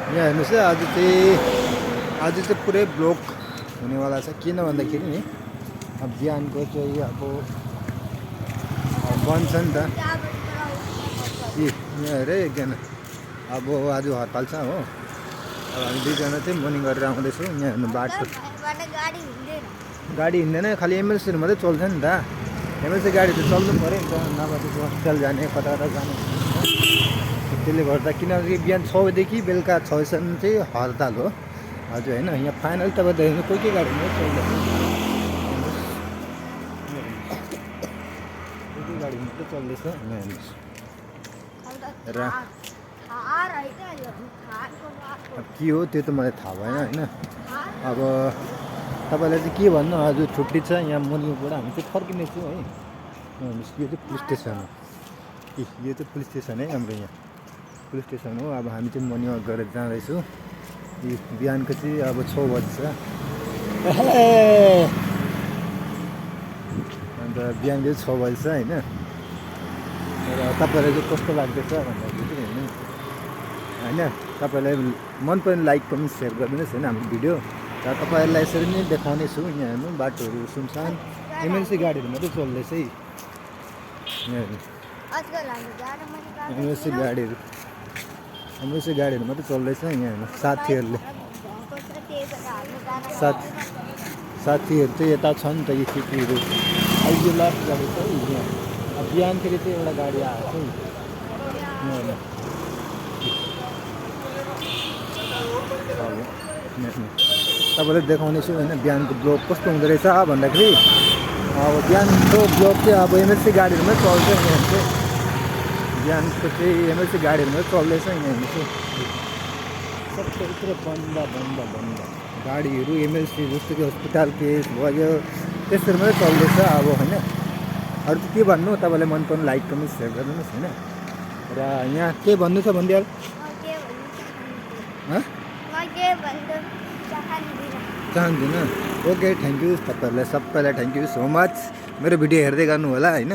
यहाँ हेर्नुहोस् है, आज चाहिँ पुरै ब्लक हुनेवाला छ। किन भन्दाखेरि नि अब बिहानको चाहिँ अब बन्छ नि त कि यहाँ हेर एकजना अब आज हडताल छ हो। अब हामी दुईजना चाहिँ मर्निङ गरेर आउँदैछौँ। यहाँ हेर्नु बाटो गाडी हिँड्दैन, खालि एमएलसीहरू मात्रै चल्छ नि त। एमएलसी गाडी त चल्नु पऱ्यो नि त, नभए चाहिँ हस्पिटल जाने कता कता जाने। त्यसले गर्दा किनकि बिहान 6 बजेदेखि बेलुका 6 बजीसम्म चाहिँ हडताल हो हजुर होइन। यहाँ फाइनल तपाईँ देख्नु कोही गाडी मात्रै चल्दैन, कोही गाडी मात्रै चल्दैछ। यहाँ हेर्नुहोस् र अब के हो त्यो त मलाई थाहा भएन होइन। अब तपाईँलाई चाहिँ के भन्नु, आज छुट्टी छ यहाँ मर्निङबाट हामी चाहिँ फर्किनेछौँ है। हेर्नुहोस् यो चाहिँ पुलिस स्टेसन हो, यो चाहिँ पुलिस स्टेसन है हाम्रो, यहाँ पुलिस स्टेसन हो। अब हामी चाहिँ मर्निङ वाक गरेर जाँदैछौँ। बिहानको चाहिँ अब 6 बजी छ अन्त बिहान चाहिँ 6 बजी छ होइन। र तपाईँलाई चाहिँ कस्तो लाग्दैछ भन्दाखेरि होइन, तपाईँलाई मन पर्ने लाइक कमेन्ट सेयर गरिदिनुहोस् होइन हाम्रो भिडियो। र तपाईँहरूलाई यसरी नै देखाउनेछु। यहाँ हेर्नु बाटोहरू सुनसान, एमएलसी गाडीहरू मात्रै चल्दैछ है। यहाँ हेर्नु एमएलसी गाडीहरू मात्रै चल्दैछ। यहाँ हेर्नु साथीहरू चाहिँ यता छ नि त, यो केटीहरू अहिले लास्ट गाडी छ यहाँ। अब बिहानखेरि चाहिँ एउटा गाडी आएको छ है। तपाईँलाई देखाउनेछु होइन बिहानको ब्लक कस्तो हुँदो रहेछ भन्दाखेरि। अब बिहानको ब्लक चाहिँ अब एमएलसी गाडीहरूमै चल्छ। यहाँ चाहिँ बिहानको चाहिँ एमएलसी गाडीहरूमै चल्दैछ। यहाँ हेर्नु चाहिँ सबै पुरा बन्द गाडीहरू एमएलसी जस्तो कि हस्पिटल केस भयो त्यसरी मात्रै चल्दैछ अब होइन। अरू चाहिँ के भन्नु, तपाईँलाई मन पर्ने लाइक कमेन्ट सेयर गरिदिनुहोस् होइन। र यहाँ के भन्नु छ भनिदिहाल चाहँदिनँ। ओके थ्याङ्क यू, तपाईँहरूलाई सबैलाई थ्याङ्क यू सो मच मेरो भिडियो हेर्दै गर्नु होला होइन।